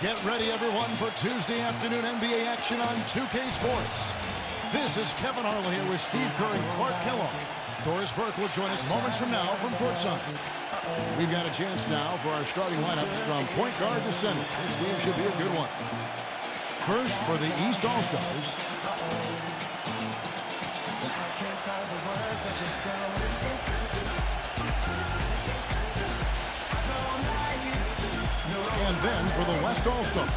Get ready, everyone, for Tuesday afternoon NBA action on 2K Sports. This is Kevin Harlan here with Steve Kerr and Clark Kellogg. Doris Burke will join us moments from now from courtside. We've got a chance now for our starting lineups from point guard to center. This game should be a good one. First, for the East All-Stars. And then for the West All-Stars.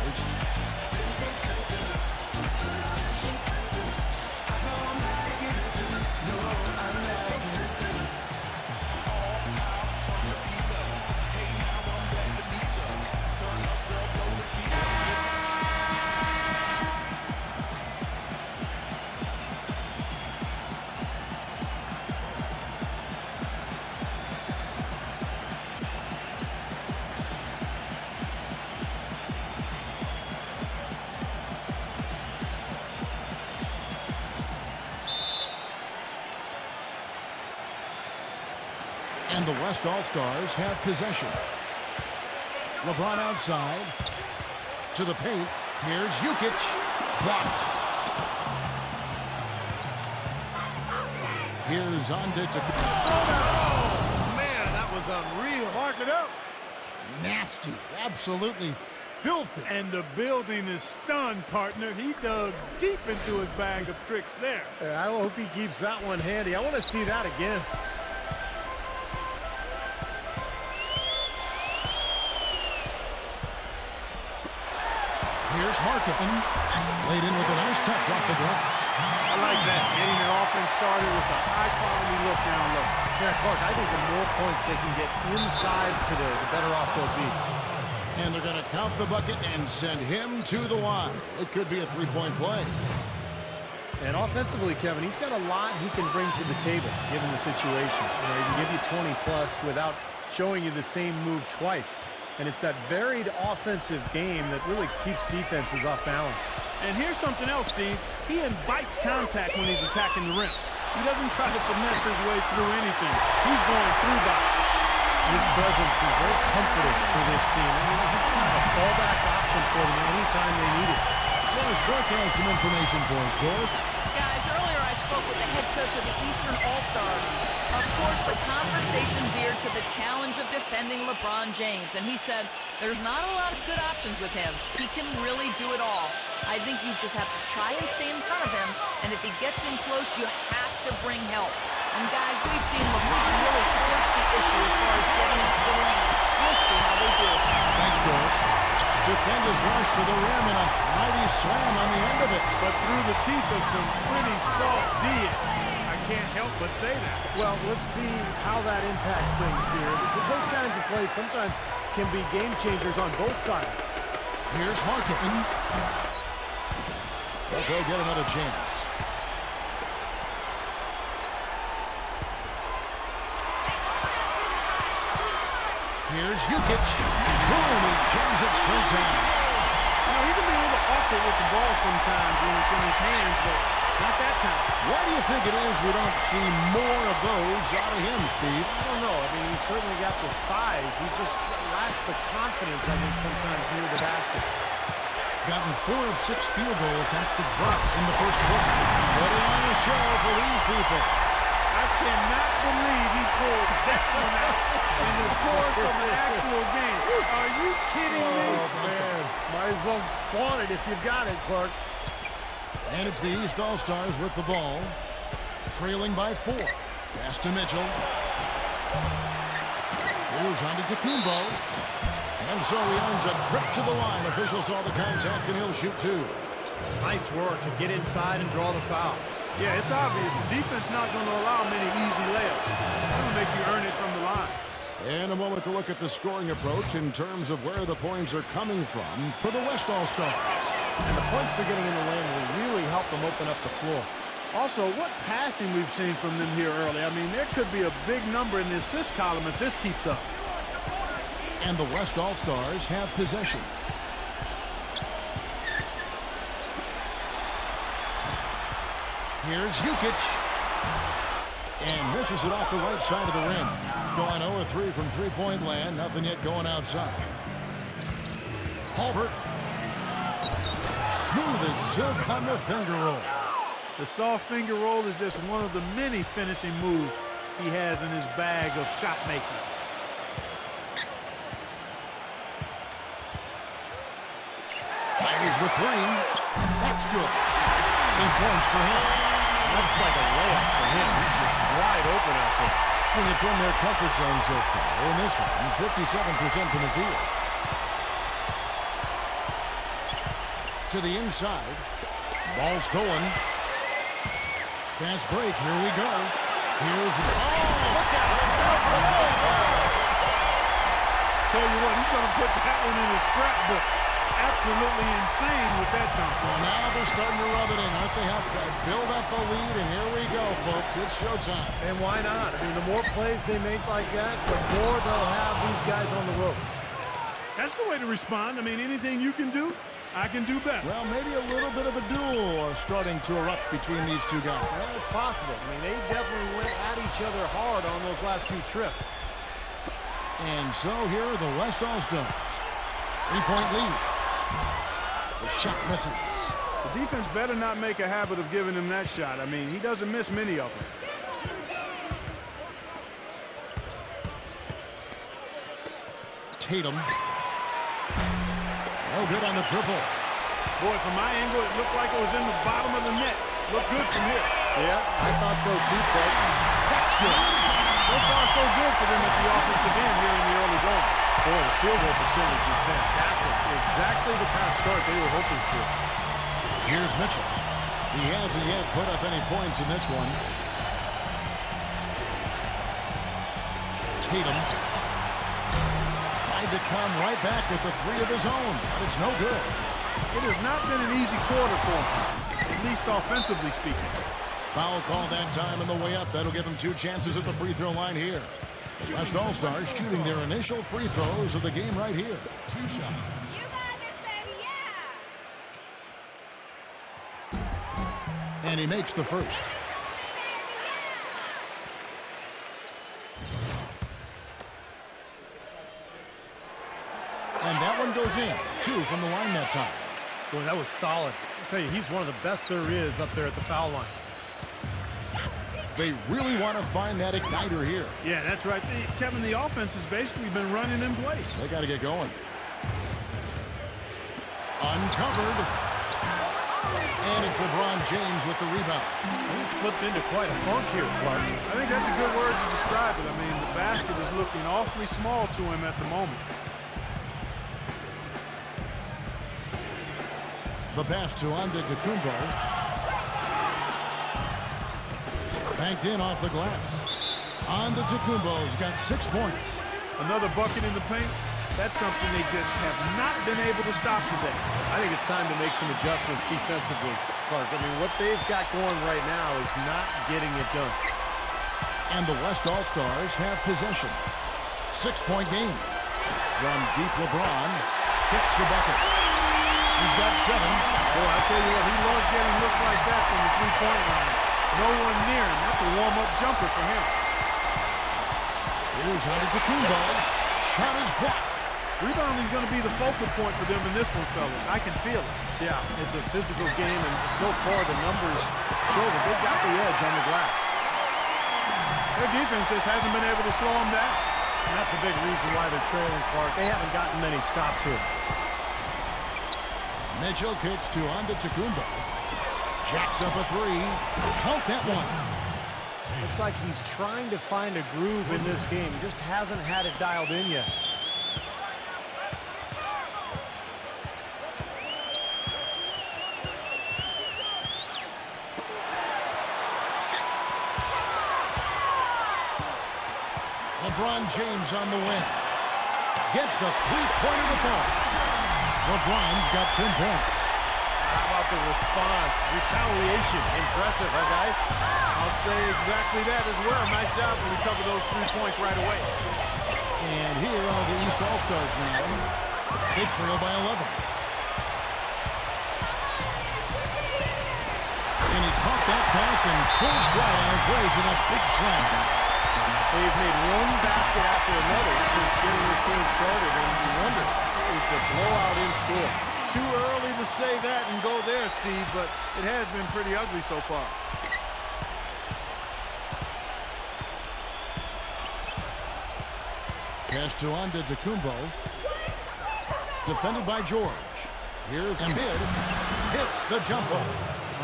And the West All-Stars have possession. LeBron outside. To the paint. Here's Jokic. Blocked. Here's Antetokounmpo. Oh, man, that was unreal. Mark it up. Nasty. Absolutely filthy. And the building is stunned, partner. He dug deep into his bag of tricks there. I hope he keeps that one handy. I want to see that again. Here's Marketing. Laid in with a nice touch off the glass. I like that. Getting the offense started with a high-quality look down low. Yeah, Clark, I think the more points they can get inside today, the better off they'll be. And they're going to count the bucket and send him to the line. It could be a three-point play. And offensively, Kevin, he's got a lot he can bring to the table, given the situation. You know, he can give you 20-plus without showing you the same move twice. And it's that varied offensive game that really keeps defenses off balance. And here's something else, Steve. He invites contact when he's attacking the rim. He doesn't try to finesse his way through anything. He's going through guys. His presence is very comforting for this team. I mean, he's kind of a fallback option for them anytime they need it. Doris Burke has some information for us. Doris? Guys, earlier I spoke with the head coach of the Eastern All-Stars. Of course, the conversation veered to the challenge of defending LeBron James, and he said there's not a lot of good options with him. He can really do it all. I think you just have to try and stay in front of him, and if he gets in close, you have to bring help. And guys, we've seen LeBron really force the issue as far as getting into the lane. We'll see how they do. Thanks, Doris. Stupendous rush to the rim and a mighty slam on the end of it. But through the teeth of some pretty soft D. I can't help but say that. Well, let's see how that impacts things here, because those kinds of plays sometimes can be game changers on both sides. Here's Marketing. They'll go get another chance. Here's Jokic. Boom, he jams it straight down. You know, he can be a little awkward with the ball sometimes when it's in his hands, but not that time. Why do you think it is we don't see more of those out of him, Steve? I don't know. I mean, he's certainly got the size. He just lacks the confidence, I think, sometimes near the basket. Gotten 4 of 6 field goal attempts to drop in the first quarter. Putting on a show for these people. I cannot believe he pulled that one out in the course of an actual game. Are you kidding me? Oh, man. Might as well flaunt it if you've got it, Clark. And it's the East All-Stars with the ball. Trailing by 4. Pass to Mitchell. Here's Antetokounmpo. And so he earns a trip to the line. Official saw the contact, and he'll shoot 2. Nice work to get inside and draw the foul. Yeah, it's obvious. The defense not going to allow many easy layups. It's going to make you earn it from the line. And a moment to look at the scoring approach in terms of where the points are coming from for the West All-Stars. And the points they're getting in the lane will really help them open up the floor. Also, what passing we've seen from them here early. I mean, there could be a big number in the assist column if this keeps up. And the West All-Stars have possession. Here's Jokic. And misses it off the right side of the rim. Going 0-3 from three-point land. Nothing yet going outside. Albert. Smooth as silk on the finger roll. The soft finger roll is just one of the many finishing moves he has in his bag of shot making. Fires the three. That's good. 8 points for him. That's like a layup for him. He's just wide open out there. Within their comfort zone so far in this one, 57% from the field. To the inside. Ball stolen. Fast break. Here we go. Here's Look out! Tell you what, he's going to put that one in his scrapbook. Absolutely insane with that dunk. Well, now they're starting to rub it in, aren't they? Have to build up a lead, and here we go, folks. It's showtime. And why not? I mean, the more plays they make like that, the more they'll have these guys on the ropes. That's the way to respond. I mean, anything you can do, I can do better. Well, maybe a little bit of a duel starting to erupt between these two guys. Well, it's possible. I mean, they definitely went at each other hard on those last 2 trips. And so here are the West All-Stars. 3-point lead. The shot misses. The defense better not make a habit of giving him that shot. I mean, he doesn't miss many of them. Tatum. No good on the triple. Boy, from my angle, it looked like it was in the bottom of the net. Looked good from here. Yeah, I thought so too, Clark. That's good. So far, so good for them at the offensive end here in the early going. Boy, the field goal percentage is fantastic. Exactly the kind of start they were hoping for. Here's Mitchell. He hasn't yet put up any points in this one. Tatum tried to come right back with the 3 of his own, but it's no good. It has not been an easy quarter for him, at least offensively speaking. Foul call that time on the way up. That'll give him 2 chances at the free throw line here. West All-Stars shooting their initial free throws of the game right here. 2 shots. You got it, baby, yeah! And he makes the first. And that one goes in. 2 from the line that time. Boy, that was solid. I'll tell you, he's one of the best there is up there at the foul line. They really want to find that igniter here. Yeah, that's right. Kevin, the offense has basically been running in place. They got to get going. Uncovered. And it's LeBron James with the rebound. He slipped into quite a funk here, Clark. I think that's a good word to describe it. I mean, the basket is looking awfully small to him at the moment. The pass to Antetokounmpo. Banked in off the glass. Antetokounmpo's got 6 points. Another bucket in the paint. That's something they just have not been able to stop today. I think it's time to make some adjustments defensively, Clark. I mean, what they've got going right now is not getting it done. And the West All-Stars have possession. 6-point game. From deep, LeBron hits the bucket. He's got 7. Boy, I tell you what, he loves getting looks like that from the three-point line. No one near him. That's a warm-up jumper for him. Here's Antetokounmpo. Shot is blocked. Rebounding is going to be the focal point for them in this one, fellas. I can feel it. Yeah, it's a physical game, and so far the numbers show that they've got the edge on the glass. Their defense just hasn't been able to slow them down. And that's a big reason why they're trailing, Clark. They haven't gotten many stops here. Mitchell kicks to Antetokounmpo. Jacks up a 3. Count that one. Looks like he's trying to find a groove in this game. Just hasn't had it dialed in yet. LeBron James on the win. Gets the three-pointer to fall. LeBron's got 10 points. How about the response? Retaliation. Impressive, huh, guys? I'll say exactly that as well. Nice job to recover those 3 points right away. And here are the East All-Stars now. They trail by 11. And he caught that pass in full stride on his way to that big slam. They've made one basket after another since getting this game started, and you wonder, is the blowout in store. Too early to say that and go there, Steve, but it has been pretty ugly so far. Pass to Antetokounmpo. Defended by George. Here's Embiid. Hits the jumper.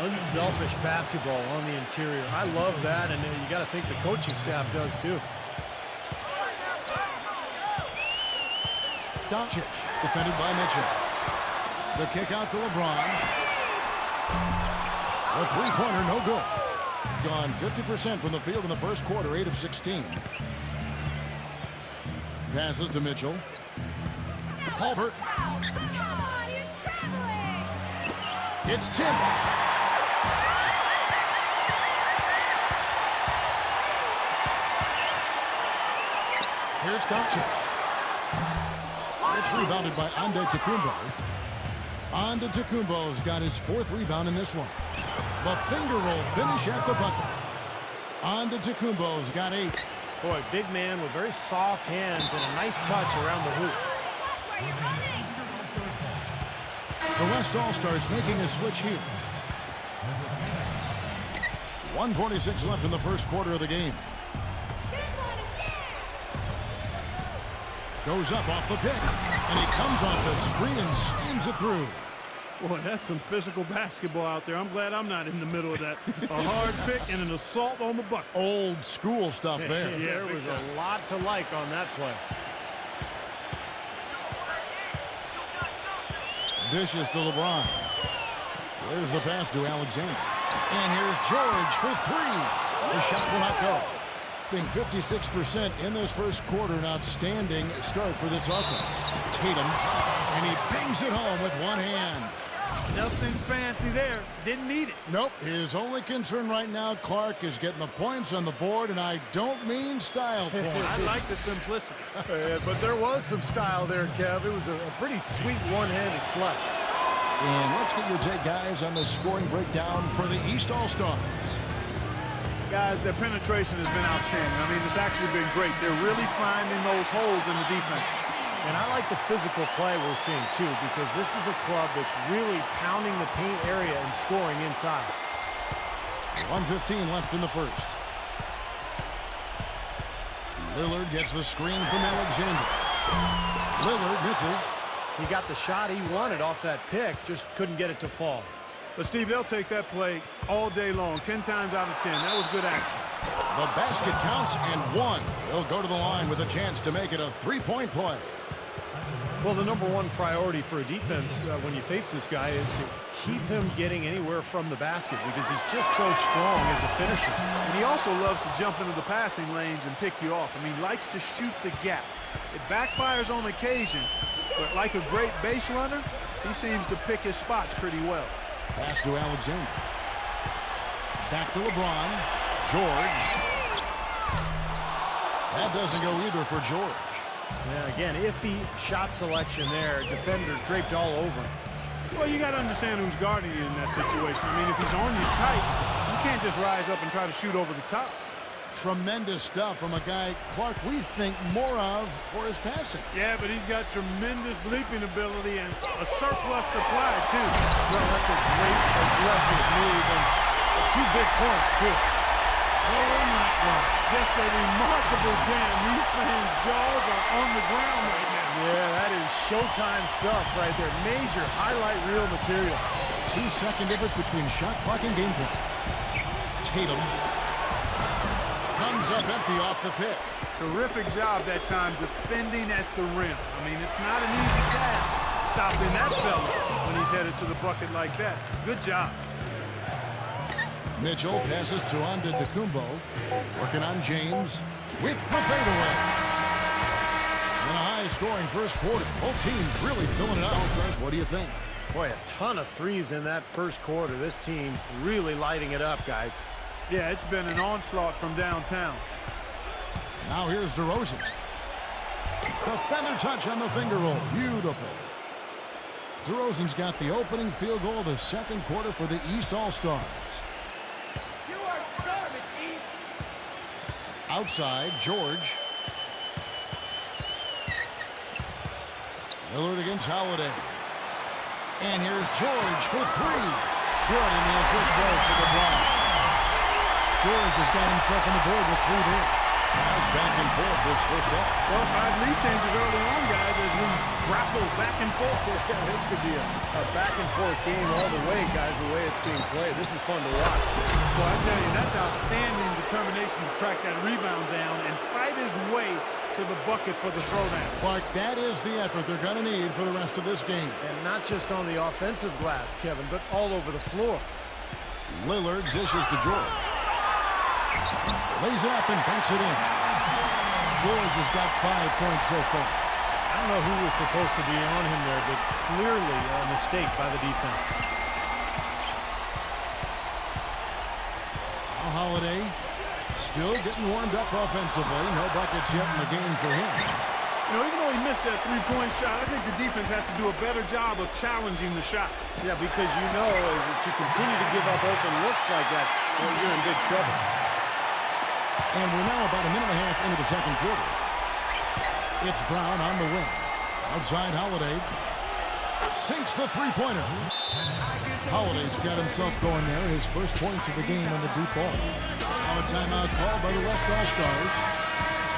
Unselfish basketball on the interior. I love that, and you got to think the coaching staff does too. Doncic, defended by Mitchell. The kick out to LeBron. A three-pointer, no good. Gone 50% from the field in the first quarter, 8 of 16. Passes to Mitchell. Halbert. It's tipped. Here's Doncic. It's rebounded by Antetokounmpo. Antetokounmpo's got his 4th rebound in this one. The finger roll finish at the bucket. Antetokounmpo's got 8. Boy, big man with very soft hands and a nice touch around the hoop. The West All-Stars making a switch here. 1:46 left in the first quarter of the game. Goes up off the pick, and he comes off the screen and skins it through. Boy, that's some physical basketball out there. I'm glad I'm not in the middle of that. A hard pick and an assault on the bucket. Old school stuff there. Yeah, there was a lot to like on that play. Dishes to LeBron. There's the pass to Alexander. And here's George for 3. The shot will not go. Being 56% in this first quarter, an outstanding start for this offense. Tatum, and he bangs it home with one hand. Nothing fancy there. Didn't need it. Nope. His only concern right now, Clark, is getting the points on the board, and I don't mean style points. I like the simplicity. But there was some style there, Kev. It was a pretty sweet one-handed flush. And let's get your take, guys, on the scoring breakdown for the East All-Stars. Guys, their penetration has been outstanding. I mean, it's actually been great. They're really finding those holes in the defense. And I like the physical play we're seeing, too, because this is a club that's really pounding the paint area and scoring inside. 1:15 left in the first. Lillard gets the screen from Alexander. Lillard misses. He got the shot he wanted off that pick, just couldn't get it to fall. But, Steve, they'll take that play all day long, 10 times out of 10. That was good action. The basket counts and 1. They'll go to the line with a chance to make it a 3-point play. Well, the number one priority for a defense when you face this guy is to keep him getting anywhere from the basket because he's just so strong as a finisher. And he also loves to jump into the passing lanes and pick you off. I mean, likes to shoot the gap. It backfires on occasion, but like a great base runner, he seems to pick his spots pretty well. Pass to Alexander. Back to LeBron. George. That doesn't go either for George. Yeah, again, iffy shot selection there. Defender draped all over him. Well, you got to understand who's guarding you in that situation. I mean, if he's on you tight, you can't just rise up and try to shoot over the top. Tremendous stuff from a guy, Clark, we think more of for his passing. Yeah, but he's got tremendous leaping ability and a surplus supply, too. Well, that's a great aggressive move and 2 big points, too. Just a remarkable jam. These fans' jaws are on the ground right now. Yeah, that is showtime stuff right there. Major highlight reel material. 2-second difference between shot clock and game clock. Tatum comes up empty off the pick. Terrific job that time defending at the rim. I mean, it's not an easy task stopping that fella when he's headed to the bucket like that. Good job. Mitchell passes to Antetokounmpo. Working on James with the fadeaway. In a high-scoring first quarter. Both teams really filling it out. What do you think? Boy, a ton of threes in that first quarter. This team really lighting it up, guys. Yeah, it's been an onslaught from downtown. Now here's DeRozan. The feather touch on the finger roll. Beautiful. DeRozan's got the opening field goal of the second quarter for the East All-Stars. Outside, George. Lillard against Holiday. And here's George for three. Good, and the assist goes to LeBron. George has got himself on the board with three there. Guys back and forth this first half. Well, 5 lead changes early on, guys, as we grapple back and forth. Yeah, this could be a back and forth game all the way, guys, the way it's being played. This is fun to watch. Well, I tell you, that's outstanding determination to track that rebound down and fight his way to the bucket for the throwdown. Clark, that is the effort they're going to need for the rest of this game. And not just on the offensive glass, Kevin, but all over the floor. Lillard dishes to George. Lays it up and banks it in. George has got 5 points so far. I don't know who was supposed to be on him there, but clearly a mistake by the defense. Now Holiday still getting warmed up offensively. No buckets yet in the game for him. You know, even though he missed that three-point shot, I think the defense has to do a better job of challenging the shot. Yeah, because you know if you continue to give up open looks like that, well, you're in big trouble. And we're now about a minute and a half into the second quarter. It's Brown on the wing. Outside Holiday. Sinks the three-pointer. Holiday's got himself going there. His first points of the game on the deep ball. Now a timeout called by the West All-Stars.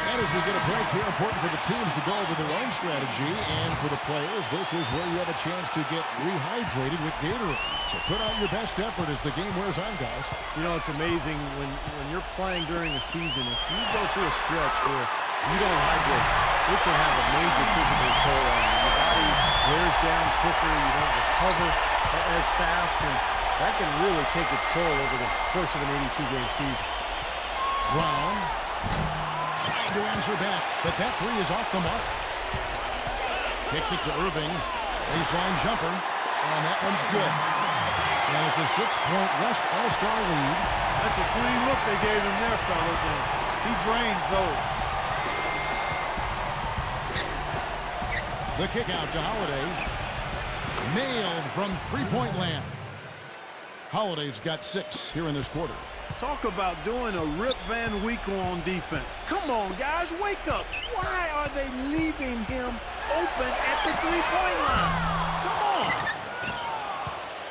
And as we get a break here, important for the teams to go over their own strategy. And for the players, this is where you have a chance to get rehydrated with Gatorade. So put out your best effort as the game wears on, guys. You know, it's amazing when you're playing during the season, if you go through a stretch where you don't hydrate, it can have a major physical toll on you. Your body wears down quicker, you don't recover as fast, and that can really take its toll over the course of an 82-game season. Brown trying to answer back, but that three is off the mark. Kicks it to Irving. Baseline jumper, and that one's good. And it's a 6-point West All-Star lead. That's a clean look they gave him there, fellas, and he drains those. The kick out to Holiday. Nailed from three-point land. Holiday's got 6 here in this quarter. Talk about doing a Rip Van Winkle on defense. Come on, guys, wake up. Why are they leaving him open at the three-point line? Come on.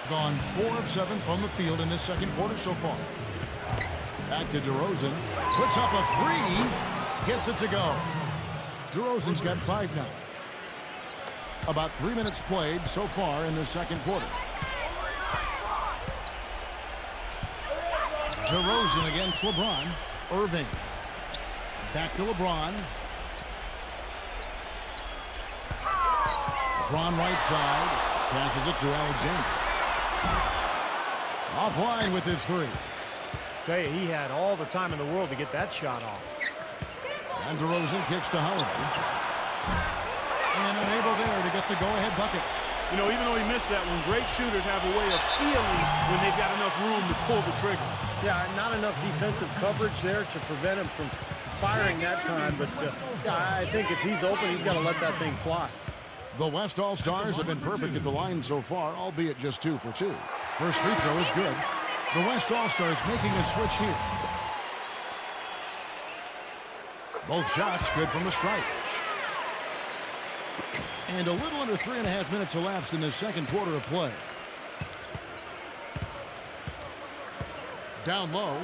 Gone 4 of 7 from the field in this second quarter so far. Back to DeRozan. Puts up a 3. Gets it to go. DeRozan's got 5 now. About 3 minutes played so far in the second quarter. DeRozan against LeBron. Irving. Back to LeBron. LeBron right side. Passes it to Alexander. Offline with his 3. Tell you, he had all the time in the world to get that shot off. And DeRozan kicks to Holiday. And unable there to get the go-ahead bucket. You know, even though he missed that one, great shooters have a way of feeling when they've got enough room to pull the trigger. Yeah, not enough defensive coverage there to prevent him from firing that time. But I think if he's open, he's got to let that thing fly. The West All-Stars have been perfect at the line so far, albeit just 2 for 2. First free throw is good. The West All-Stars making a switch here. Both shots good from the stripe. And a little under 3.5 minutes elapsed in the second quarter of play. Down low.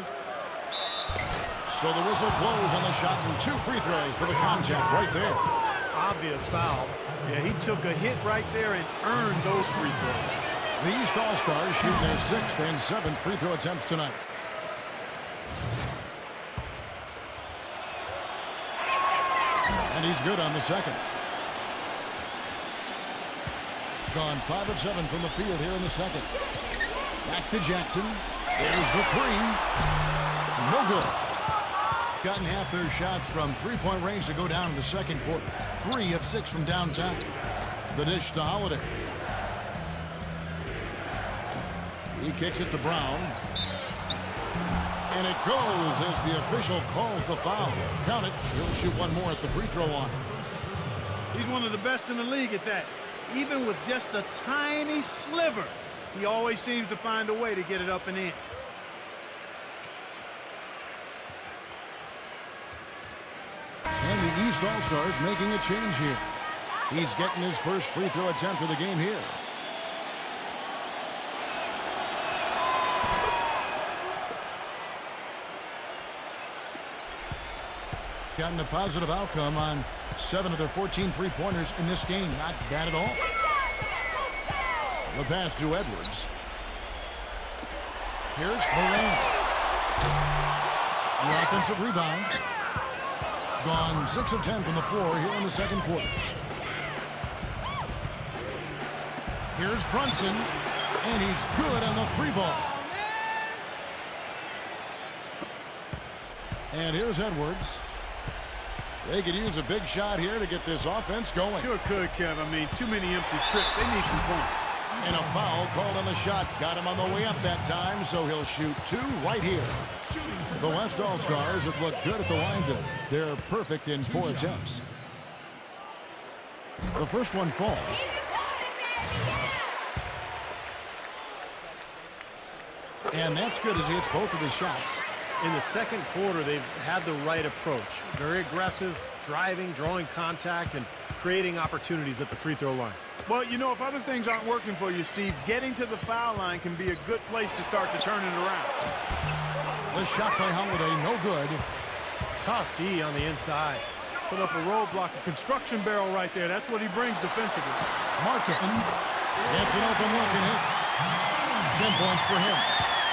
So the whistle blows on the shot and 2 free throws for the contact right there. Obvious foul. Yeah, he took a hit right there and earned those free throws. The East All-Stars shoot their 6th and 7th free throw attempts tonight. And he's good on the second. Gone 5 of 7 from the field here in the second. Back to Jackson. There's the 3. No good. Gotten half their shots from three-point range to go down in the second quarter. 3 of 6 from downtown. The dish to Holiday. He kicks it to Brown. And it goes as the official calls the foul. Count it. He'll shoot one more at the free throw line. He's one of the best in the league at that. Even with just a tiny sliver, he always seems to find a way to get it up and in. And the East All-Stars making a change here. He's getting his first free throw attempt of the game here. Gotten a positive outcome on 7 of their 14 three-pointers in this game. Not bad at all. The pass to Edwards. Here's Morant. The offensive rebound. Gone 6 of 10 from the floor here in the second quarter. Here's Brunson, and he's good on the three ball. And here's Edwards. They could use a big shot here to get this offense going. Sure could, Kev. I mean, too many empty trips. They need some points. And a foul called on the shot. Got him on the way up that time, so he'll shoot 2 right here. The West All-Stars have looked good at the line, though. They're perfect in 4 attempts. The first one falls. And that's good as he hits both of his shots. In the second quarter, they've had the right approach. Very aggressive, driving, drawing contact, and creating opportunities at the free throw line. Well, you know, if other things aren't working for you, Steve, getting to the foul line can be a good place to start to turn it around. The shot by Holiday, no good. Tough D on the inside. Put up a roadblock, a construction barrel right there. That's what he brings defensively. Markin gets an open look and hits. 10 points for him.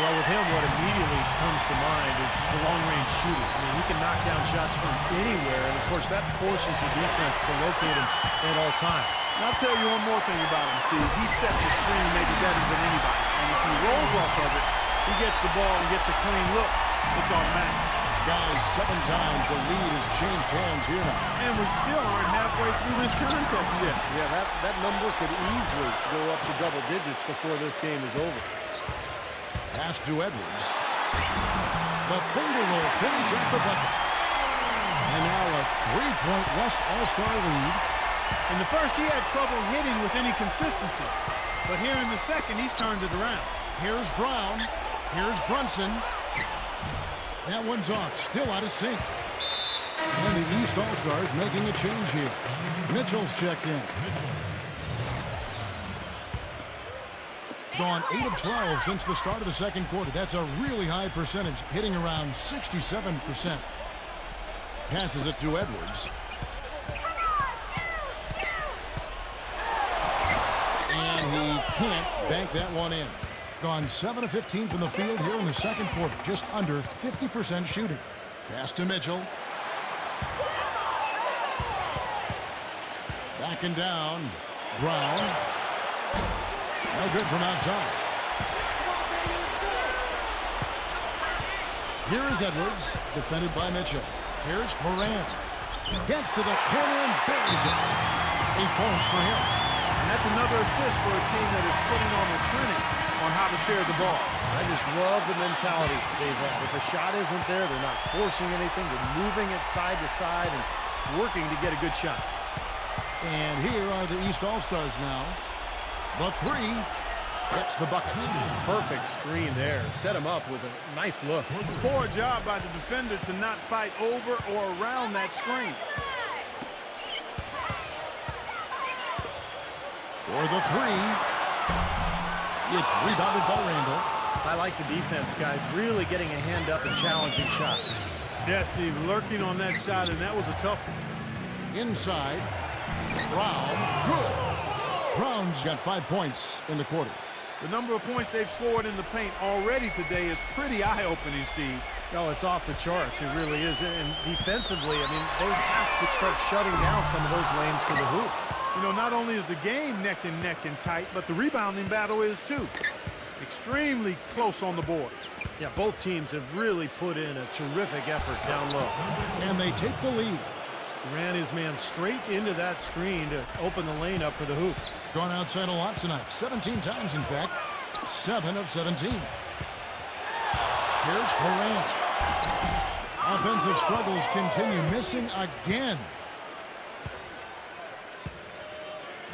Well, with him, what immediately comes to mind is the long-range shooting. I mean, he can knock down shots from anywhere, and, of course, that forces the defense to locate him at all times. And I'll tell you one more thing about him, Steve. He sets a screen maybe better than anybody. And if he rolls off of it, he gets the ball and gets a clean look. It's automatic. Guys, 7 times the lead has changed hands here now. And we still aren't halfway through this contest yet. Yeah, that number could easily go up to double digits before this game is over. Pass to Edwards. The finger roll finish at the bucket. And now a 3-point West All-Star lead. In the first, he had trouble hitting with any consistency. But here in the second, he's turned it around. Here's Brown. Here's Brunson. That one's off. Still out of sync. And the East All-Stars making a change here. Mitchell's checked in. Gone 8 of 12 since the start of the second quarter. That's a really high percentage, hitting around 67%. Passes it to Edwards. And he can't bank that one in. Gone 7 of 15 from the field here in the second quarter. Just under 50% shooting. Pass to Mitchell. Backing down. Brown. No good from outside. Here is Edwards, defended by Mitchell. Here's Morant. Gets to the corner and buries it. 8 points for him. And that's another assist for a team that is putting on a clinic on how to share the ball. I just love the mentality they've had. If a shot isn't there, they're not forcing anything. They're moving it side to side and working to get a good shot. And here are the East All-Stars now. The 3 gets the bucket. Perfect screen there. Set him up with a nice look. Poor job by the defender to not fight over or around that screen. For the 3. It's rebounded by Randall. I like the defense, guys. Really getting a hand up and challenging shots. Yeah, Steve, lurking on that shot, and that was a tough one. Inside. Brown. Good. Brown's got 5 points in the quarter. The number of points they've scored in the paint already today is pretty eye-opening, Steve. No, it's off the charts. It really is. And defensively, I mean, they have to start shutting down some of those lanes to the hoop. You know, not only is the game neck and tight, but the rebounding battle is too. Extremely close on the boards. Yeah, both teams have really put in a terrific effort down low. And they take the lead. Ran his man straight into that screen to open the lane up for the hoop. Gone outside a lot tonight. 17 times, in fact. 7 of 17. Here's Morant. Offensive struggles continue. Missing again.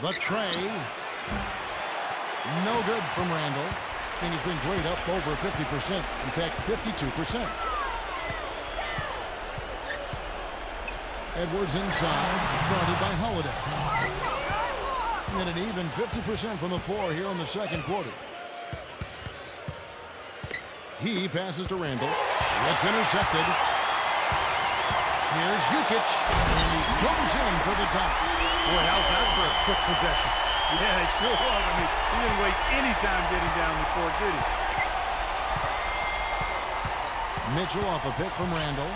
The tray. No good from Randall. And he's been great, up over 50%. In fact, 52%. Edwards inside, guarded by Holiday. shooting at an even 50% from the floor here in the second quarter. He passes to Randall. It's intercepted. Here's Jukic, and he goes in for the top. Boy, how's that for a quick possession? Yeah, it sure was. I mean, he didn't waste any time getting down the court, did he? Mitchell off a pick from Randall.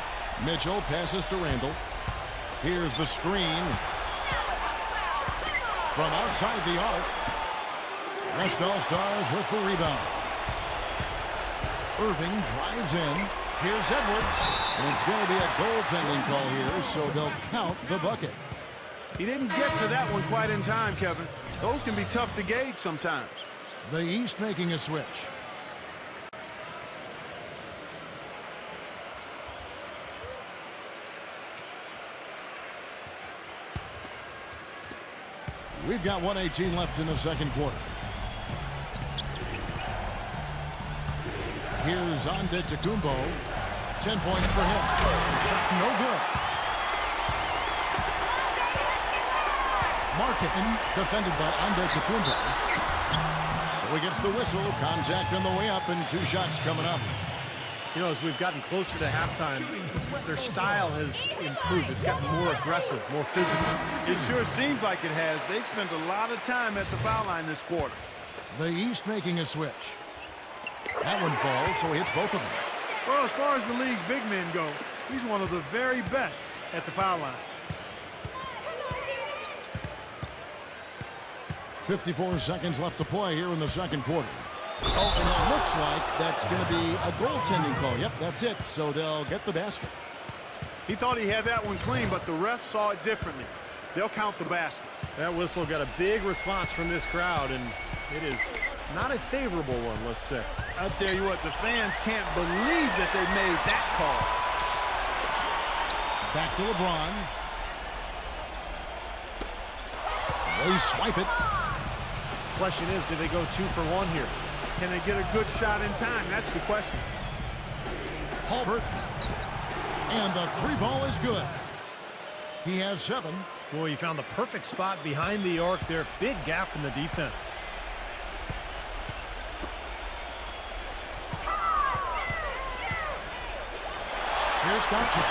Mitchell passes to Randall. Here's the screen. From outside the arc. West All-Stars with the rebound. Irving drives in. Here's Edwards. And it's going to be a goaltending call here, so they'll count the bucket. He didn't get to that one quite in time, Kevin. Those can be tough to gauge sometimes. The East making a switch. We've got 1:18 left in the second quarter. Here's Antetokounmpo. 10 points for him. Shot no good. Marketing defended by Antetokounmpo. So he gets the whistle. Contact on the way up and 2 shots coming up. You know, as we've gotten closer to halftime, their style has improved. It's gotten more aggressive, more physical. It sure seems like it has. They've spent a lot of time at the foul line this quarter. The East making a switch. That one falls, so he hits both of them. Well, as far as the league's big men go, he's one of the very best at the foul line. 54 seconds left to play here in the second quarter. Oh, and it looks like that's going to be a goaltending call. Yep, that's it. So they'll get the basket. He thought he had that one clean, but the ref saw it differently. They'll count the basket. That whistle got a big response from this crowd, and it is not a favorable one, let's say. I'll tell you what, the fans can't believe that they made that call. Back to LeBron. They swipe it. Question is, do they go 2 for 1 here? Can they get a good shot in time? That's the question. Halbert. And the 3 ball is good. He has 7. Boy, he found the perfect spot behind the arc there. Big gap in the defense. Here's Doncic.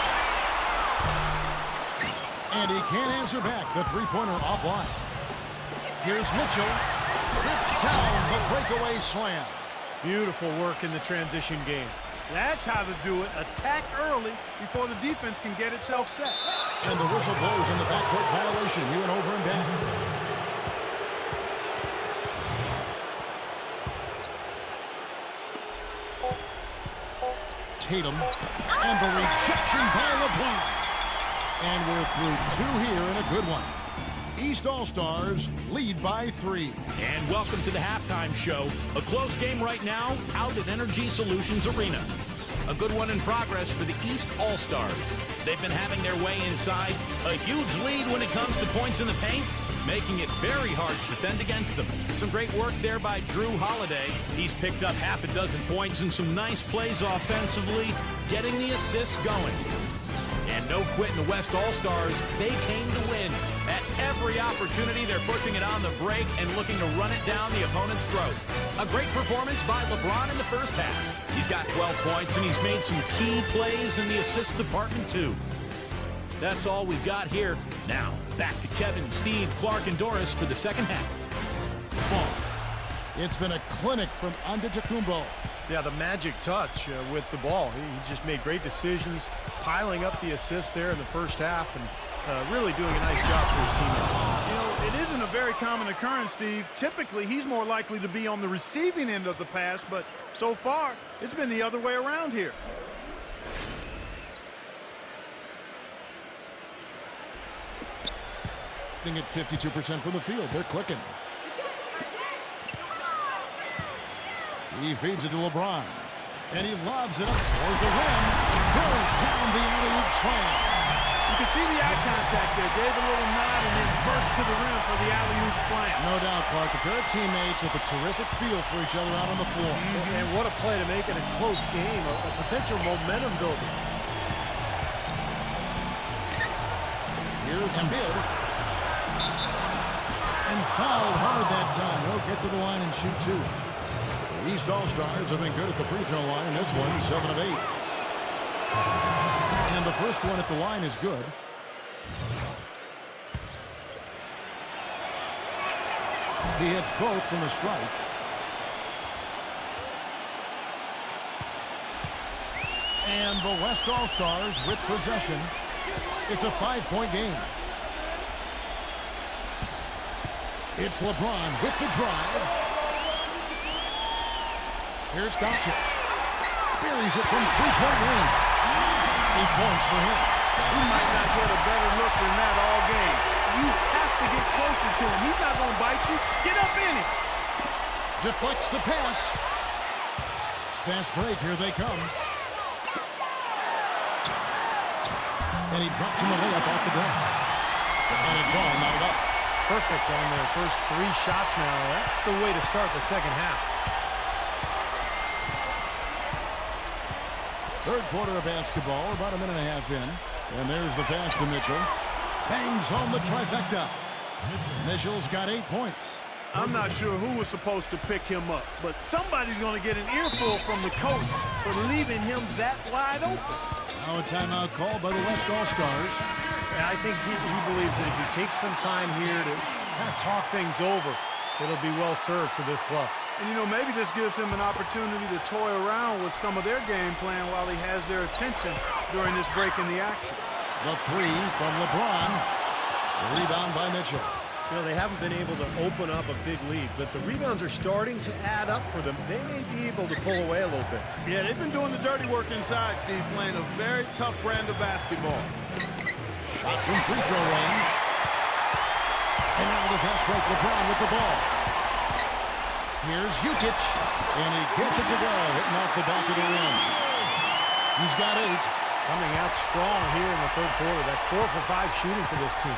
And he can't answer back. The 3-pointer offline. Here's Mitchell. Rips down the breakaway slam. Beautiful work in the transition game. That's how to do it. Attack early before the defense can get itself set. And the whistle blows on the backcourt violation. He went over and back. Tatum. And the rejection by LeBron. And we're through 2 here and a good one. East All-Stars lead by 3. And welcome to the halftime show. A close game right now out at Energy Solutions Arena. A good one in progress for the East All-Stars. They've been having their way inside. A huge lead when it comes to points in the paint, making it very hard to defend against them. Some great work there by Drew Holiday. He's picked up half a dozen points and some nice plays offensively, getting the assists going. And no quit in the West All-Stars. They came to win. At every opportunity, they're pushing it on the break and looking to run it down the opponent's throat. A great performance by LeBron in the first half. He's got 12 points, and he's made some key plays in the assist department, too. That's all we've got here. Now, back to Kevin, Steve, Clark, and Doris for the second half. Ball. It's been a clinic from Antetokounmpo. Yeah, the magic touch with the ball. He just made great decisions, piling up the assists there in the first half, and really doing a nice job for his teammates. You know, it isn't a very common occurrence, Steve. Typically, he's more likely to be on the receiving end of the pass, but so far, it's been the other way around here. At 52% from the field. They're clicking. He feeds it to LeBron. And he lobs it up toward the rim. Goes down the alley-oop slam. You can see the eye contact there. Gave a little nod and then burst to the rim for the alley-oop slam. No doubt, Clark. A pair of teammates with a terrific feel for each other out on the floor. And what a play to make it a close game, a potential momentum builder. Here's Embiid. And fouled hard that time. He'll get to the line and shoot 2. The East All-Stars have been good at the free throw line. This one, 7 of 8. And the first one at the line is good. He hits both from the stripe. And the West All-Stars with possession. It's a 5-point game. It's LeBron with the drive. Here's Doncic. Buries it from 3-point range. 8 points for him. He might not get a better look than that all game. You have to get closer to him. He's not going to bite you. Get up in it. Deflects the pass. Fast break. Here they come. And he drops in the layup off the glass. And it's all knotted up. Perfect on their first 3 shots now. That's the way to start the second half. Third quarter of basketball, about a minute and a half in. And there's the pass to Mitchell. Bangs home the trifecta. Mitchell's got 8 points. I'm not sure who was supposed to pick him up, but somebody's going to get an earful from the coach for leaving him that wide open. Now a timeout called by the West All-Stars. And I think he believes that if he takes some time here to kind of talk things over, it'll be well served for this club. And, you know, maybe this gives him an opportunity to toy around with some of their game plan while he has their attention during this break in the action. The 3 from LeBron. The rebound by Mitchell. You know, they haven't been able to open up a big lead, but the rebounds are starting to add up for them. They may be able to pull away a little bit. Yeah, they've been doing the dirty work inside, Steve, playing a very tough brand of basketball. Shot from free throw range. And now the fast break. LeBron with the ball. Here's Jokic. And he gets it to go. Hitting off the back of the rim. He's got 8. Coming out strong here in the third quarter. That's 4 for 5 shooting for this team.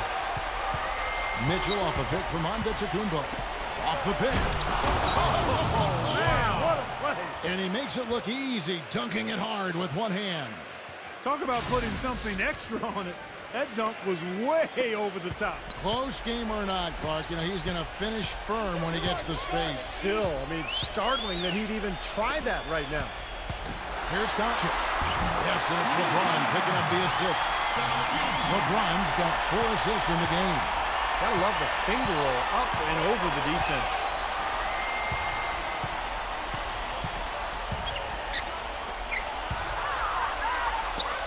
Mitchell off a pick from Antetokounmpo. Off the pick. Oh, man, what a play. And he makes it look easy, dunking it hard with one hand. Talk about putting something extra on it. That dunk was way over the top. Close game or not, Clark, you know, he's going to finish firm when he gets the space. Still, I mean, it's startling that he'd even try that right now. Here's Doncic. Yes, and it's LeBron picking up the assist. LeBron's got 4 assists in the game. Gotta love the finger roll up and over the defense.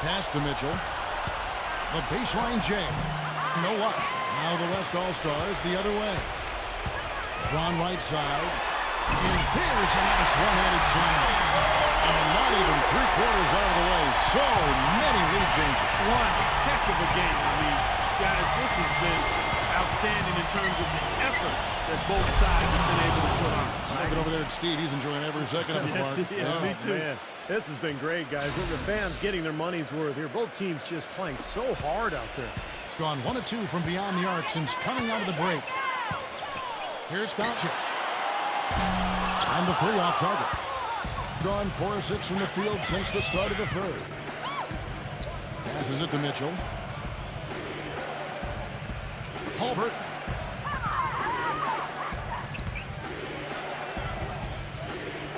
Pass to Mitchell. The baseline J. You know what? Now the West All-Stars the other way. LeBron right side. And there's a nice one-handed slam. And not even 3/4 out of the way. So many lead changes. One heck of a game to lead. Guys, this has been outstanding in terms of the effort that both sides have been able to put on. Looking over there at Steve, he's enjoying every second of it. Yes, Mark. he is. Me too. Man, this has been great, guys. The fans getting their money's worth here. Both teams just playing so hard out there. Gone 1 of 2 from beyond the arc since coming out of the break. Here's Doncic. And the 3 off target. Gone 4 of 6 from the field since the start of the third. Passes it to Mitchell. Hulbert.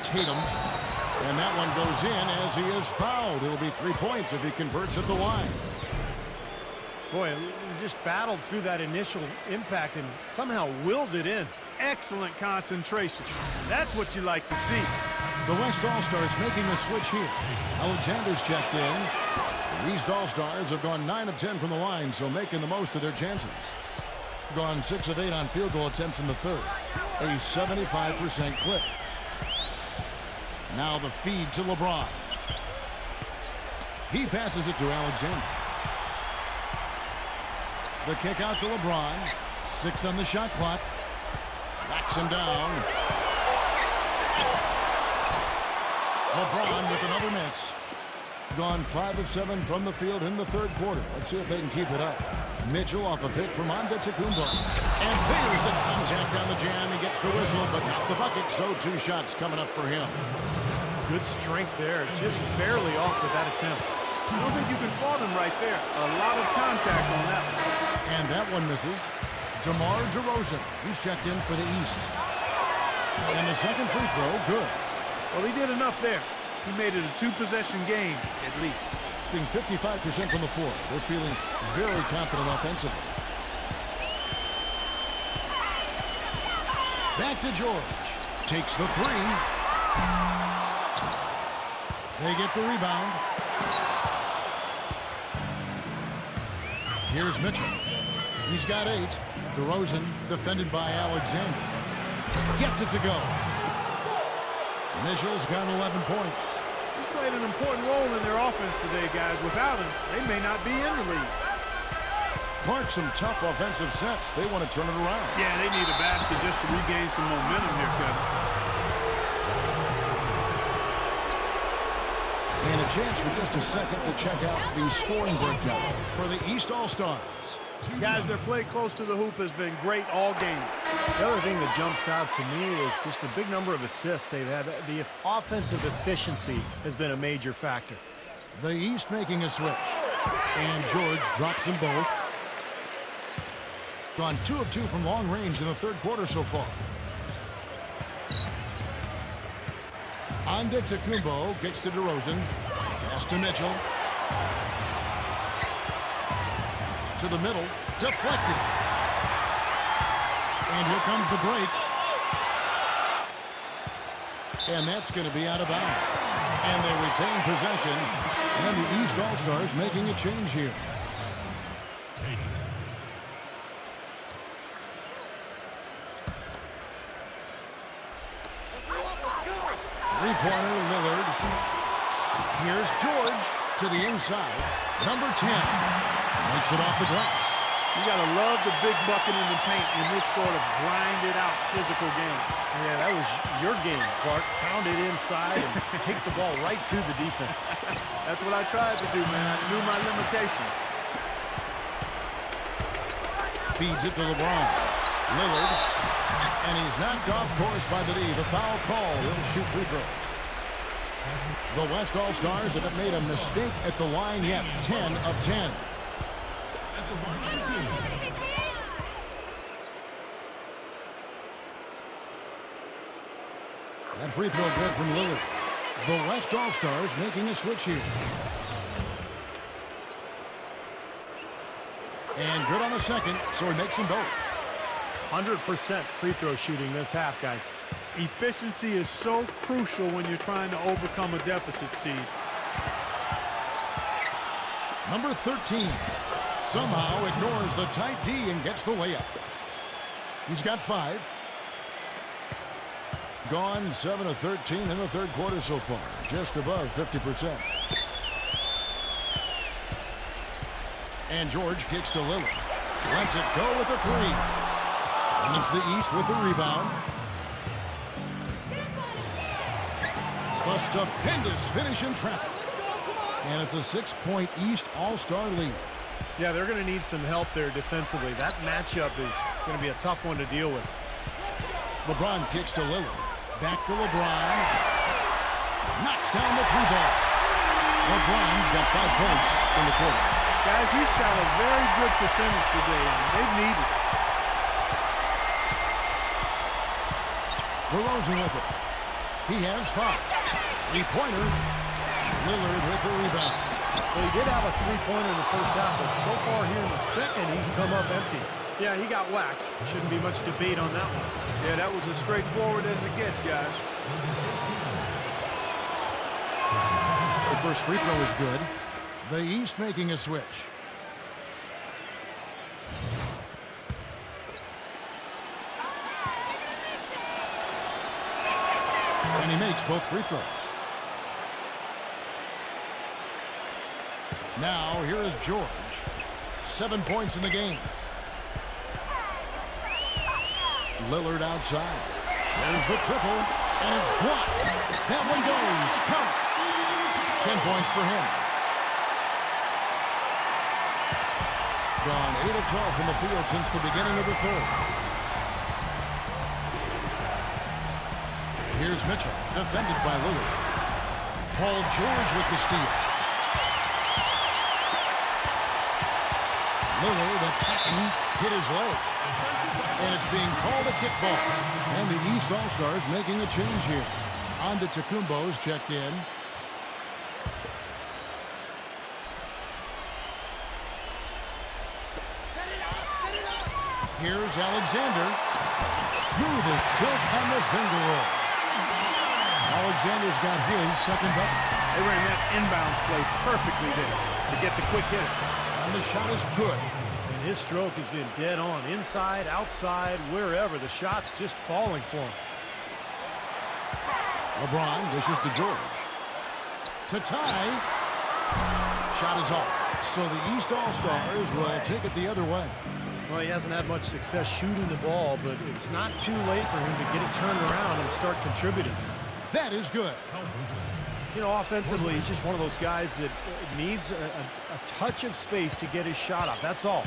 Tatum. And that one goes in as he is fouled. It'll be 3 points if he converts at the line. Boy, he just battled through that initial impact and somehow willed it in. Excellent concentration. That's what you like to see. The West All-Stars making the switch here. Alexander's checked in. The East All-Stars have gone 9 of 10 from the line, so making the most of their chances. Gone 6 of 8 on field goal attempts in the third. A 75% clip. Now the feed to LeBron. He passes it to Alexander. The kick out to LeBron. 6 on the shot clock. Backs him down. LeBron with another miss. Gone 5 of 7 from the field in the third quarter. Let's see if they can keep it up. Mitchell off a pick from Antetokounmpo. And there's the contact on the jam. He gets the whistle, but not the bucket. So 2 shots coming up for him. Good strength there. Just barely off with that attempt. I don't think you can fault him right there. A lot of contact on that one. And that one misses. DeMar DeRozan. He's checked in for the East. And the second free throw, good. Well, he did enough there. He made it a two-possession game, at least. Being 55% from the floor. They're feeling very confident offensively. Back to George. Takes the three. They get the rebound. Here's Mitchell. He's got 8. DeRozan defended by Alexander. Gets it to go. Mitchell's got 11 points. He's played an important role in their offense today, guys. Without him, they may not be in the league. Clark, some tough offensive sets. They want to turn it around. Yeah, they need a basket just to regain some momentum here, Kevin. And a chance for just a second to check out the scoring breakdown for the East All-Stars. Guys, their play close to the hoop has been great all game. The other thing that jumps out to me is just the big number of assists they've had. The offensive efficiency has been a major factor. The East making a switch. And George drops them both. Gone 2 of 2 from long range in the third quarter so far. Antetokounmpo gets to DeRozan. Pass to Mitchell. To the middle. Deflected. And here comes the break. And that's going to be out of bounds. And they retain possession. And the East All-Stars making a change here. Three-pointer, Lillard. Here's George to the inside. Number 10. Makes it off the glass. You got to love the big bucket in the paint in this sort of grinded-out physical game. Yeah, that was your game, Clark. Pound it inside and take the ball right to the defense. That's what I tried to do, man. I knew my limitations. Feeds it to LeBron. Lillard. And he's knocked off course by the D. The foul call. He'll shoot free throws. The West All-Stars haven't made a mistake at the line yet. 10 of 10. That free throw good from Lillard. The West All-Stars making a switch here. And good on the second, so he makes them both. 100% free throw shooting this half, guys. Efficiency is so crucial when you're trying to overcome a deficit, Steve. Number 13 somehow ignores the tight D and gets the layup. He's got 5. Gone 7 of 13 in the third quarter so far. Just above 50%. And George kicks to Lillard. Lets it go with the 3. And it's the East with the rebound. A stupendous finish in traffic. And it's a 6-point East All-Star lead. Yeah, they're going to need some help there defensively. That matchup is going to be a tough one to deal with. LeBron kicks to Lillard. Back to LeBron. Knocks down the 3 ball. LeBron's got 5 points in the quarter. Guys, he shot a very good percentage today, and they need it. DeRozan with it. He has 5. 3-pointer. Lillard with the rebound. Well, he did have a 3-pointer in the first half, but so far here in the second, he's come up empty. Yeah, he got whacked. Shouldn't be much debate on that one. Yeah, that was as straightforward as it gets, guys. The first free throw is good. The East making a switch. And he makes both free throws. Now, here is George. 7 points in the game. Lillard outside. There's the triple, and it's blocked. That one goes. Count. 10 points for him. Gone 8 of 12 from the field since the beginning of the third. Here's Mitchell, defended by Lillard. Paul George with the steal. Lillard attacking, hit his leg. And it's being called a kickball. And the East All-Stars making a change here. On to Tecumbo's checked in. Here's Alexander. Smooth as silk on the finger roll. Alexander's got his second bucket. They ran that inbounds play perfectly there to get the quick hit. And the shot is good. And his stroke has been dead on. Inside, outside, wherever. The shot's just falling for him. LeBron dishes to George. To tie. Shot is off. So the East All-Stars will take it the other way. Well, he hasn't had much success shooting the ball, but it's not too late for him to get it turned around and start contributing. That is good. You know, offensively, he's just one of those guys that needs a touch of space to get his shot up. That's all.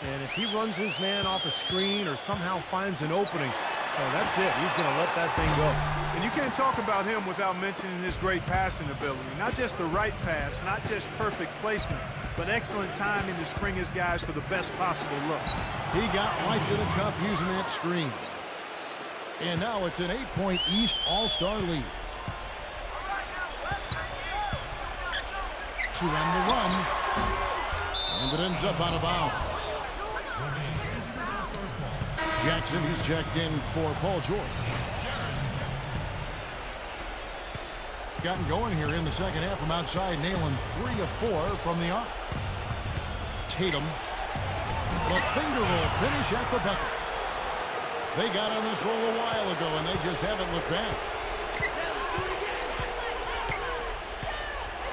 And if he runs his man off a screen or somehow finds an opening, oh, that's it. He's going to let that thing go. And you can't talk about him without mentioning his great passing ability. Not just the right pass, not just perfect placement, but excellent timing to spring his guys for the best possible look. He got right to the cup using that screen. And now it's an 8-point East All-Star lead. To end the run. And it ends up out of bounds. Jackson, he's checked in for Paul George. Gotten going here in the second half from outside, nailing 3 of 4 from the arc. Tatum. The finger roll finish at the bucket. They got on this roll a while ago, and they just haven't looked back.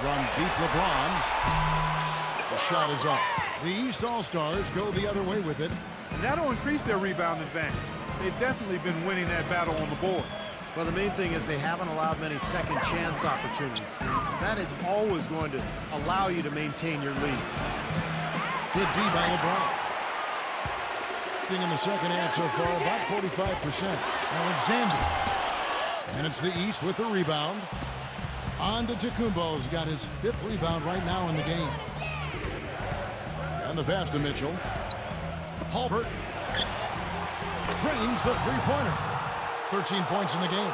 From deep LeBron. The shot is off. The East All-Stars go the other way with it. And that'll increase their rebound advantage. They've definitely been winning that battle on the board. Well, the main thing is they haven't allowed many second chance opportunities. That is always going to allow you to maintain your lead. Good D by LeBron. In the second half so far, about 45%. Alexander. And it's the East with the rebound. On to Tecumbo's got his 5th rebound right now in the game. And the pass to Mitchell. Halbert drains the three-pointer. 13 points in the game.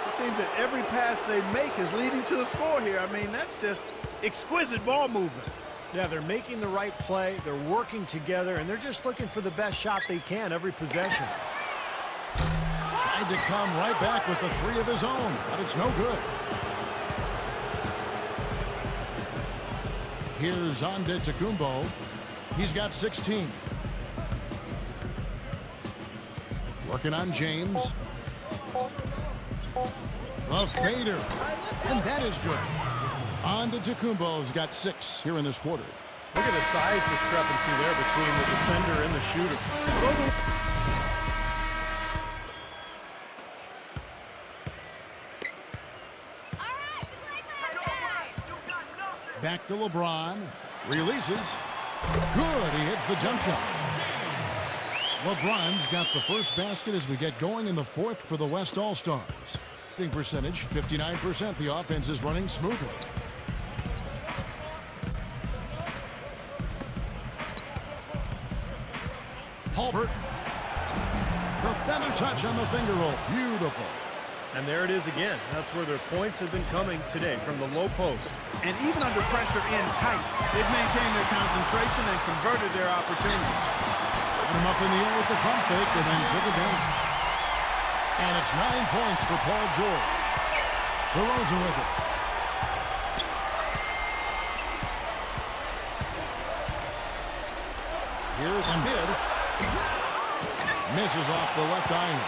It seems that every pass they make is leading to a score here. I mean, that's just exquisite ball movement. Yeah, they're making the right play, they're working together, and they're just looking for the best shot they can every possession. Tried to come right back with the 3 of his own, but it's no good. Here's Antetokounmpo. He's got 16. Working on James. The fader. And that is good. Antetokounmpo's got 6 here in this quarter. Look at the size discrepancy there between the defender and the shooter. Back to LeBron. Releases. Good. He hits the jump shot. LeBron's got the first basket as we get going in the 4th for the West All-Stars. Shooting percentage, 59%. The offense is running smoothly. Halbert. The feather touch on the finger roll. Beautiful. And there it is again. That's where their points have been coming today, from the low post. And even under pressure in tight, they've maintained their concentration and converted their opportunities. Got him up in the air with the pump fake and then took advantage. And it's 9 points for Paul George. DeRozan with it. Here's Embiid. Misses off the left iron.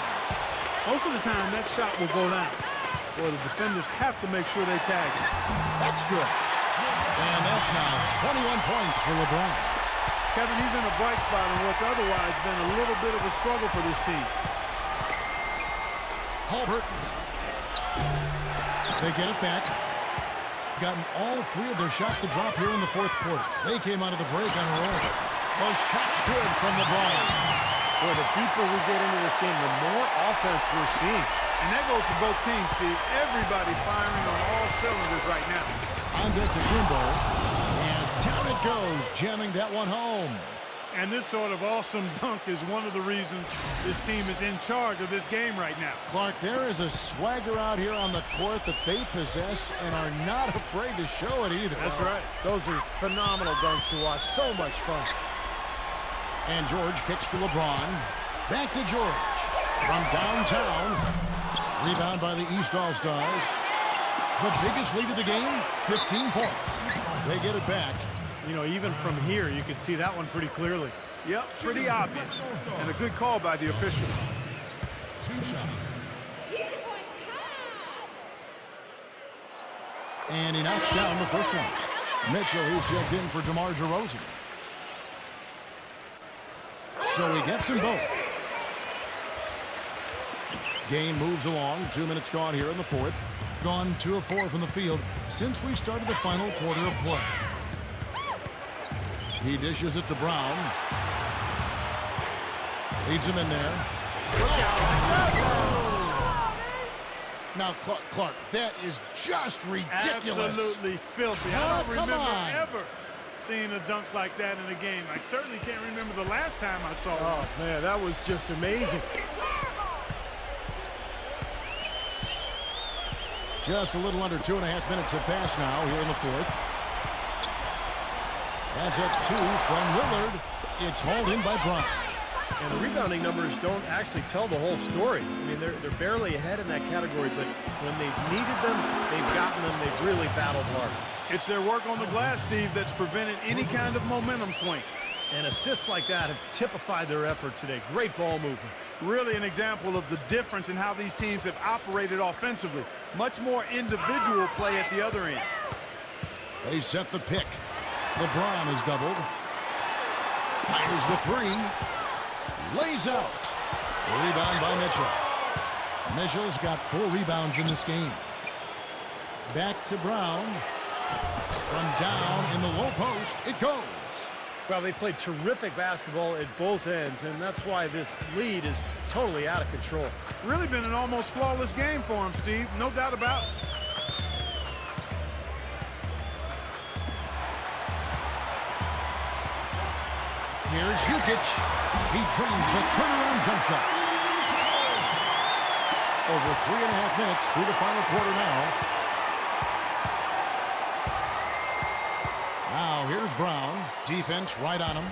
Most of the time, that shot will go down. Well, the defenders have to make sure they tag it. That's good. And that's now 21 points for LeBron. Kevin, he's been a bright spot in what's otherwise been a little bit of a struggle for this team. Halbert. They get it back. Gotten all 3 of their shots to drop here in the 4th quarter. They came out of the break on a roll. The shot's good from LeBron. Boy, the deeper we get into this game, the more offense we're seeing. And that goes for both teams, Steve. Everybody firing on all cylinders right now. Antetokounmpo. And down it goes, jamming that one home. And this sort of awesome dunk is one of the reasons this team is in charge of this game right now. Clark, there is a swagger out here on the court that they possess and are not afraid to show it either. That's right. Those are phenomenal dunks to watch. So much fun. And George kicks to LeBron. Back to George. From downtown. Rebound by the East All-Stars. The biggest lead of the game, 15 points. They get it back. You know, even from here, you can see that one pretty clearly. Yep, pretty obvious. And a good call by the official. 2 shots. And he knocks down the first one. Mitchell, who's checked in for DeMar DeRozan. So he gets them both. Game moves along. 2 minutes gone here in the fourth. Gone 2 of 4 from the field since we started the final quarter of play. He dishes it to Brown. Leads him in there. Now, Clark, that is just ridiculous. Absolutely filthy. I don't come remember on. ever seeing a dunk like that in a game. I certainly can't remember the last time I saw it. Oh, man, that was just amazing. Just a little under 2.5 minutes have passed now here in the fourth. That's a 2 from Lillard. It's hauled in by Bryant. And the rebounding numbers don't actually tell the whole story. I mean, they're barely ahead in that category, but when they've needed them, they've gotten them. They've really battled hard. It's their work on the glass, Steve, that's prevented any kind of momentum swing. And assists like that have typified their effort today. Great ball movement. Really an example of the difference in how these teams have operated offensively. Much more individual play at the other end. They set the pick. LeBron is doubled. Fires the 3. Lays out. Rebound by Mitchell. Mitchell's got 4 rebounds in this game. Back to Brown. From down in the low post, it goes. Well, they've played terrific basketball at both ends, and that's why this lead is totally out of control. Really been an almost flawless game for him, Steve. No doubt about it. Here's Jokic. He drains the turnaround jump shot. Over 3.5 minutes through the final quarter now. Now here's Brown. Defense right on him.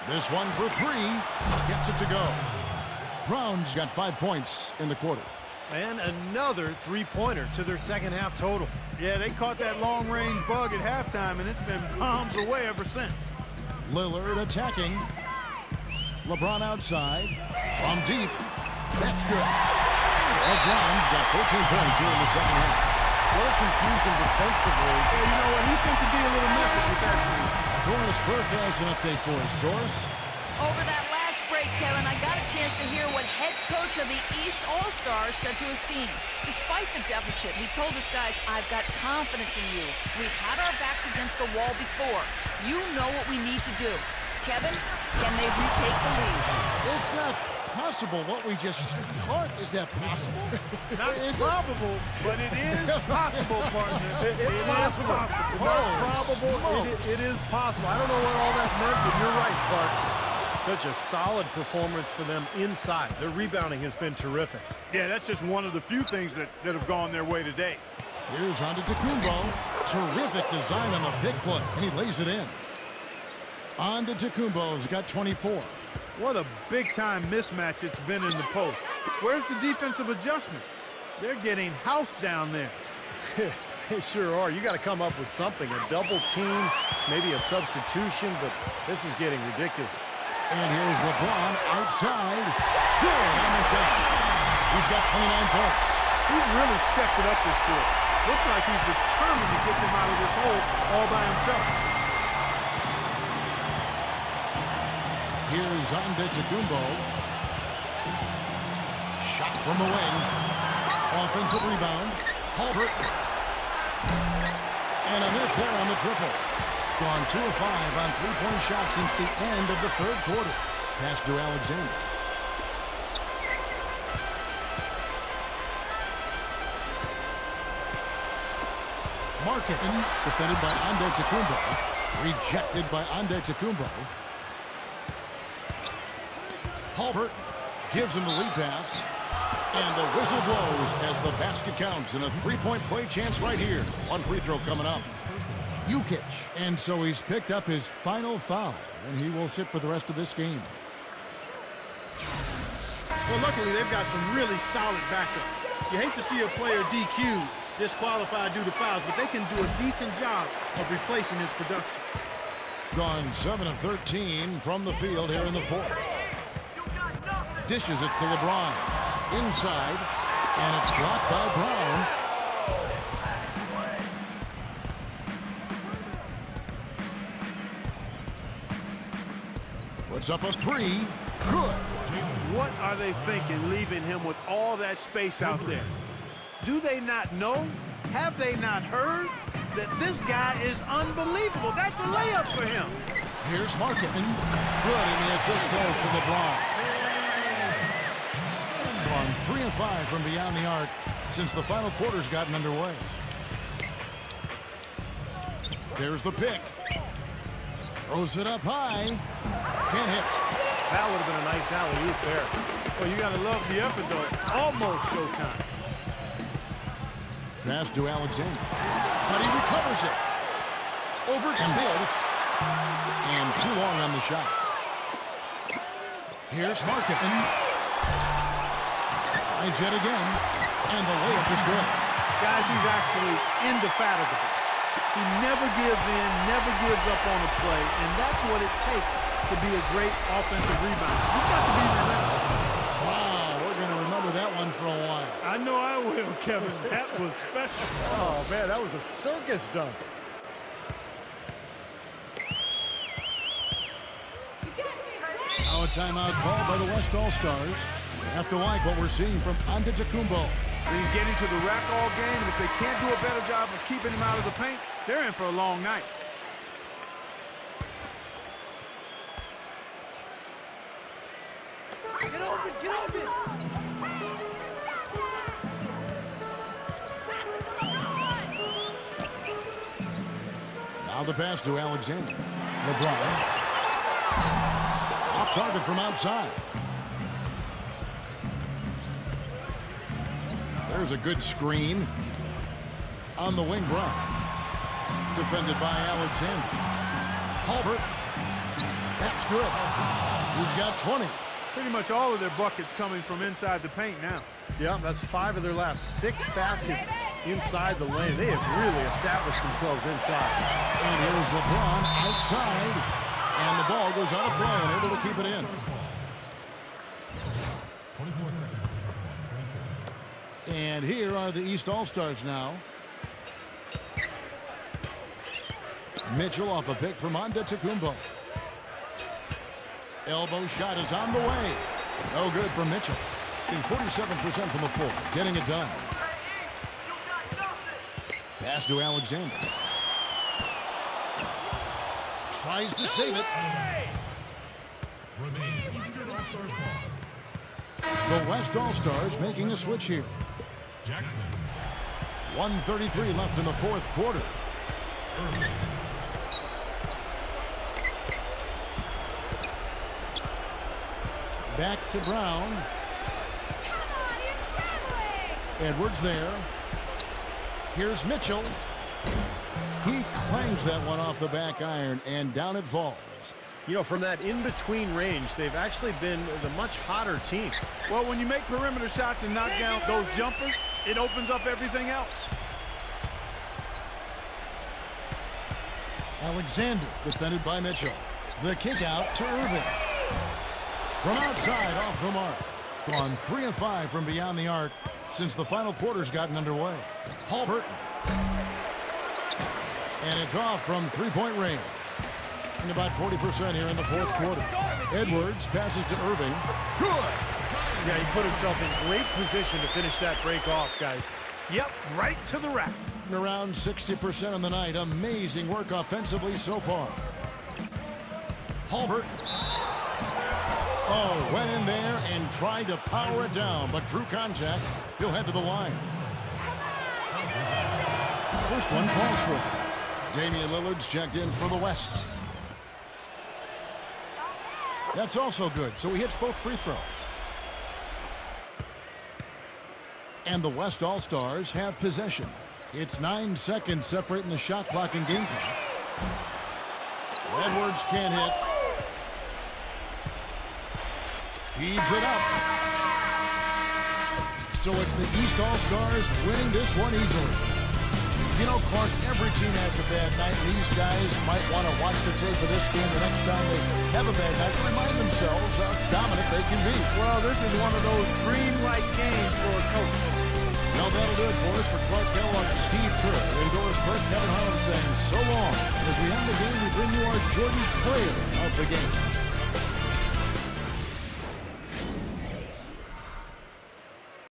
This one for 3. Gets it to go. Brown's got 5 points in the quarter. And another three-pointer to their second half total. Yeah, they caught that long-range bug at halftime, and it's been bombs away ever since. Lillard attacking. LeBron outside. From deep. That's good. LeBron's got 14 points here in the second half. A little confusion defensively. Well, you know what? He sent the D a little message with that too. Doris Burke has an update for us. Doris? Over that last break, Kevin, I got a chance to hear what head coach of the East All-Stars said to his team. Despite the deficit, he told his guys, I've got confidence in you. We've had our backs against the wall before. You know what we need to do. Kevin, can they retake the lead? It's not possible what we just... Clark, is that possible? Not probable, but it is possible, partner. It's possible. Not probable. It is possible. I don't know what all that meant, but you're right, Clark. Such a solid performance for them inside. Their rebounding has been terrific. Yeah, that's just one of the few things that have gone their way today. Here's Antetokounmpo. Terrific design on the pick play, and he lays it in. Antetokounmpo's got 24. What a big-time mismatch it's been in the post. Where's the defensive adjustment? They're getting housed down there. They sure are. You got to come up with something. A double team, maybe a substitution, but this is getting ridiculous. And here's LeBron outside. Good on the shot. He's got 29 points. He's really stepped it up this quarter. Looks like he's determined to get them out of this hole all by himself. Here's Antetokounmpo. Shot from the wing. Offensive rebound. Halbert. And a miss there on the triple. Gone 2 of 5 on three-point shots since the end of the third quarter. Pass to Alexander. Markin, defended by Antetokounmpo. Rejected by Antetokounmpo. Halbert gives him the lead pass. And the whistle blows as the basket counts, and a three-point play chance right here. One free throw coming up. Jukic. And so he's picked up his final foul, and he will sit for the rest of this game. Well, luckily, they've got some really solid backup. You hate to see a player DQ'd, disqualified due to fouls, but they can do a decent job of replacing his production. Gone 7 of 13 from the field here in the fourth. Dishes it to LeBron. Inside, and it's blocked by Brown. Puts up a three. Good. What are they thinking, leaving him with all that space out there? Do they not know? Have they not heard that this guy is unbelievable? That's a layup for him. Here's Markin. Good, and the assist goes to LeBron. 3 of 5 from beyond the arc since the final quarter's gotten underway. There's the pick. Throws it up high. Can't hit. That would have been a nice alley-oop there. Well, you got to love the effort, though. Almost showtime. Pass to Alexander. But he recovers it. Over Embiid. And too long on the shot. Here's Markin. Tries yet again, and the layup is good. Guys, he's actually indefatigable. He never gives in, never gives up on a play, and that's what it takes to be a great offensive rebounder. You've got to be relentless. Wow, we're going to remember that one for a while. I know I will, Kevin. That was special. Oh, man, that was a circus dunk. Now a timeout called by the West All-Stars. Have to like what we're seeing from Antetokounmpo. He's getting to the rack all game, and if they can't do a better job of keeping him out of the paint, they're in for a long night. Get open, get open! Now the pass to Alexander. LeBron. Off target from outside. There's a good screen. On the wing, Brown. Defended by Alexander. Halbert. That's good. He's got 20. Pretty much all of their buckets coming from inside the paint now. Yeah, that's 5 of their last 6 baskets inside the lane. They have really established themselves inside. And here's LeBron outside. And the ball goes out of play and able to keep it in. 24 seconds. And here are the East All-Stars now. Mitchell off a pick from Antetokounmpo. Elbow shot is on the way. No good from Mitchell. Shooting 47% from the floor. Getting it done. Pass to Alexander. Tries to save it. Remains Eastern All-Stars ball. The West All-Stars making a switch here. Jackson. 1:33 left in the fourth quarter. Irving. Back to Brown. Edwards there. Here's Mitchell. He clangs that one off the back iron, and down it falls. You know, from that in-between range, they've actually been the much hotter team. Well, when you make perimeter shots and knock down those jumpers, it opens up everything else. Alexander defended by Mitchell. The kick out to Irving. From outside off the mark. Gone 3 of 5 from beyond the arc since the final quarter's gotten underway. Halbert. And it's off from three-point range. And about 40% here in the fourth quarter. Edwards passes to Irving. Good. Yeah, he put himself in great position to finish that break off, guys. Yep, right to the rack. Around 60% on the night. Amazing work offensively so far. Halbert. Oh, went in there and tried to power it down, but drew contact. He'll head to the line. First one falls for him. Damian Lillard's checked in for the West. That's also good, so he hits both free throws. And the West All-Stars have possession. It's 9 seconds separating the shot clock and game clock. Edwards can't hit. Heaves it up. So it's the East All-Stars winning this one easily. You know, Clark, every team has a bad night. These guys might want to watch the tape of this game the next time they have a bad night to remind themselves how dominant they can be. Well, this is one of those dream-like games for a coach. Now that'll do it for us. For Clark Kellogg, Steve Kerr, and Doris Burke, Kevin Harlan saying so long. As we end the game, we bring you our Jordan Player of the Game.